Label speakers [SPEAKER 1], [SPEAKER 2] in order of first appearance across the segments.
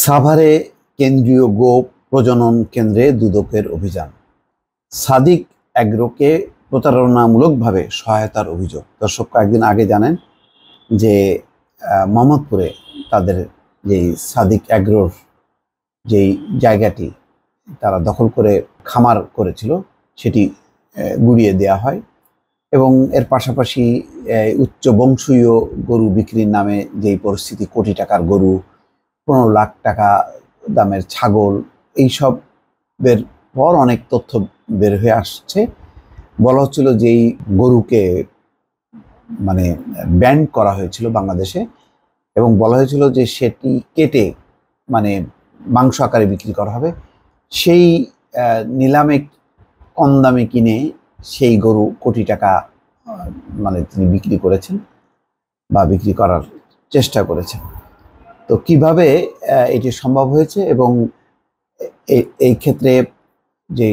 [SPEAKER 1] সাভারে কেন্দ্রীয় গো প্রজনন কেন্দ্রে দুদকের অভিযান। সাদিক অ্যাগ্রোকে প্রতারণামূলকভাবে সহায়তার অভিযোগ। দর্শক, কয়েকদিন আগে জানেন যে মোহাম্মদপুরে তাদের যেই সাদিক অ্যাগ্রোর যেই জায়গাটি তারা দখল করে খামার করেছিল সেটি গুড়িয়ে দেওয়া হয় এবং এর পাশাপাশি উচ্চ বংশীয় গরু বিক্রির নামে যেই পরিস্থিতি, কোটি টাকার গরু, 15 লাখ টাকা দামের ছাগল, এইসবের পর অনেক তথ্য বের হয়ে আসছে। বলা হচ্ছিল যেই গরুকে মানে ব্যান করা হয়েছিল বাংলাদেশে এবং বলা হয়েছিল যে সেটি কেটে মানে মাংস আকারে বিক্রি করা হবে, সেই নিলামে কম দামে কিনে সেই গরু কোটি টাকা মানে তিনি বিক্রি করেছেন বা বিক্রি করার চেষ্টা করেছেন। তো কিভাবে এটি সম্ভব হয়েছে এবং এই ক্ষেত্রে যে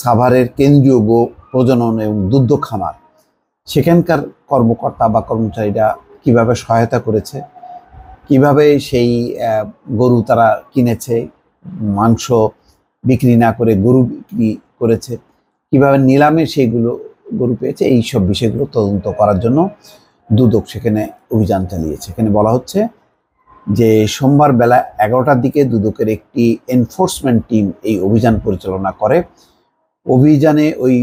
[SPEAKER 1] সাভারের কেন্দ্রীয় গো প্রজনন এবং দুগ্ধ খামার সেখানকার কর্মকর্তা বা কর্মচারীরা কিভাবে সহায়তা করেছে, কিভাবে সেই গরু তারা কিনেছে, মাংস বিক্রি না করে গরু বিক্রি করেছে, কিভাবে নিলামে সেইগুলো গরু পেয়েছে, এই সব বিষয়গুলো তদন্ত করার জন্য দুদক সেখানে অভিযান চালিয়েছে। এখানে বলা হচ্ছে যে সোমবার বেলা 11টার দিকে দুদকের একটি এনফোর্সমেন্ট টিম এই অভিযান পরিচালনা করে। অভিযানে ওই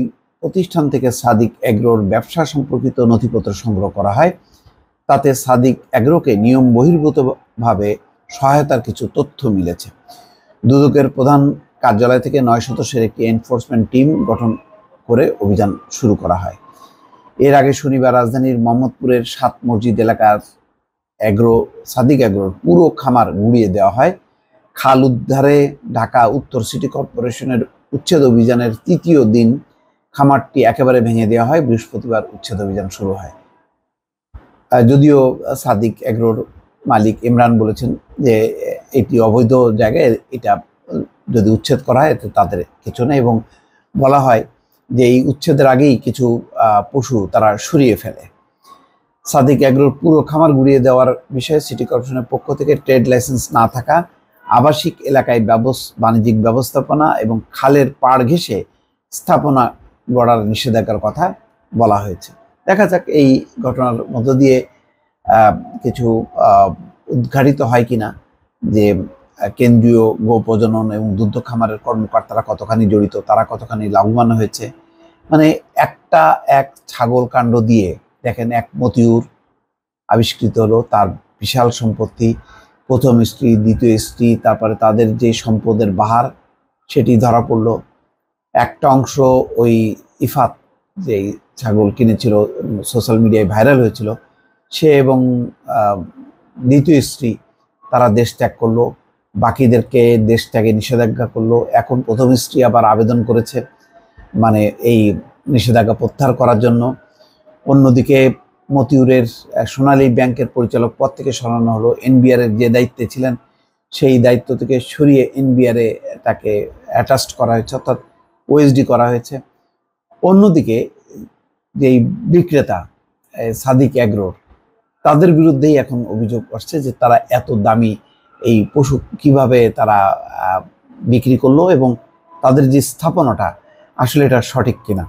[SPEAKER 1] প্রতিষ্ঠান থেকে সাদিক অ্যাগ্রোর ব্যবসা সম্পর্কিত নথিপত্র সংগ্রহ করা হয়। তাতে সাদিক অ্যাগ্রোকে নিয়ম বহির্ভূতভাবে সহায়তার কিছু তথ্য মিলেছে। দুদকের প্রধান কার্যালয় থেকে 9 সদস্যের একটি এনফোর্সমেন্ট টিম গঠন করে অভিযান শুরু করা হয়। এর আগে শনিবার রাজধানীর মোহাম্মদপুরের 7 মসজিদ এলাকার সাদিক অ্যাগ্রোর পুরো খামার গুড়িয়ে দেওয়া হয়। খাল উদ্ধারে ঢাকা উত্তর সিটি কর্পোরেশনের উচ্ছেদ অভিযানের 3য় দিন খামারটি একেবারে ভেঙে দেওয়া হয়। বৃহস্পতিবার উচ্ছেদ অভিযান শুরু হয়। যদিও সাদিক অ্যাগ্রোর মালিক ইমরান বলেছেন যে এটি অবৈধ জায়গায়, এটা যদি উচ্ছেদ করা হয় তো তাদের কিছু নেই, এবং বলা হয় যে এই উচ্ছেদের আগেই কিছু পশু তারা সরিয়ে ফেলে। সাদিক অ্যাগ্রোর পুরো খামার গুড়িয়ে দেওয়ার বিষয়ে সিটি কর্পোরেশনের পক্ষ থেকে ট্রেড লাইসেন্স না থাকা, আবাসিক এলাকায় বাণিজ্যিক ব্যবস্থাপনা এবং খালের পাড় ঘেঁষে স্থাপনা গড়ার নিষেধাজ্ঞার কথা বলা হয়েছে। দেখা যাক এই ঘটনার মধ্য দিয়ে কিছু উদ্ঘাটিত হয় কিনা যে কেন্দ্রীয় গো প্রজনন এবং দুগ্ধ খামারের কর্মকর্তারা কতখানি জড়িত, তারা কতখানি লাভবান হয়েছে। মানে এক ছাগল কাণ্ড দিয়ে দেখেন, এক মতিউর আবিষ্কৃত হলো, তার বিশাল সম্পত্তি, প্রথম স্ত্রী, দ্বিতীয় স্ত্রী, তারপরে তাদের যে সম্পদের বাহার সেটি ধরা পড়লো। একটা অংশ ওই ইফাত যে ছাগল কিনেছিল, সোশ্যাল মিডিয়ায় ভাইরাল হয়েছিল, সে এবং দ্বিতীয় স্ত্রী তারা দেশ ত্যাগ করলো, বাকিদেরকে দেশ ত্যাগে নিষেধাজ্ঞা করলো। এখন প্রথম স্ত্রী আবার আবেদন করেছে মানে এই নিষেধাজ্ঞা প্রত্যাহার করার জন্য। অন্যদিকে মতিউরের সোনালী ব্যাংকের পরিচালক পদ থেকে সরানো হলো। এনবিআর এর যে দায়িত্বে ছিলেন সেই দায়িত্ব থেকে সরিয়ে এনবিআর এ তাকে অ্যাটাচড করা হয়েছে, অর্থাৎ ওএসডি করা হয়েছে। অন্যদিকে যেই বিক্রেতা সাদিক অ্যাগ্রোর, তাদের বিরুদ্ধেই এখন অভিযোগ আসছে যে তারা এত দামি এই পশু কিভাবে তারা বিক্রি করলো এবং তাদের যে স্থাপনাটা আসলে এটা সঠিক কিনা।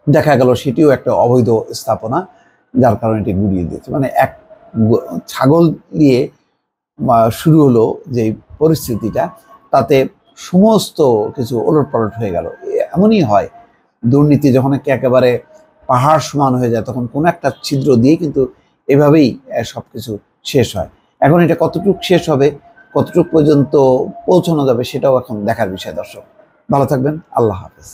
[SPEAKER 1] দেখা গেল সেটিও একটা অবৈধ স্থাপনা, যার কারণে এটি গুড়িয়ে দিয়েছে। মানে এক ছাগল দিয়ে শুরু হলো যে পরিস্থিতিটা, তাতে সমস্ত কিছু ওলটপালট হয়ে গেল। এমনই হয়, দুর্নীতি যখন একেবারে পাহাড় সমান হয়ে যায় তখন কোনো একটা ছিদ্র দিয়ে কিন্তু এভাবেই সব কিছু শেষ হয়। এখন এটা কতটুকু শেষ হবে, কতটুকু পর্যন্ত পৌঁছানো যাবে, সেটাও এখন দেখার বিষয়। দর্শক, ভালো থাকবেন। আল্লাহ হাফেজ।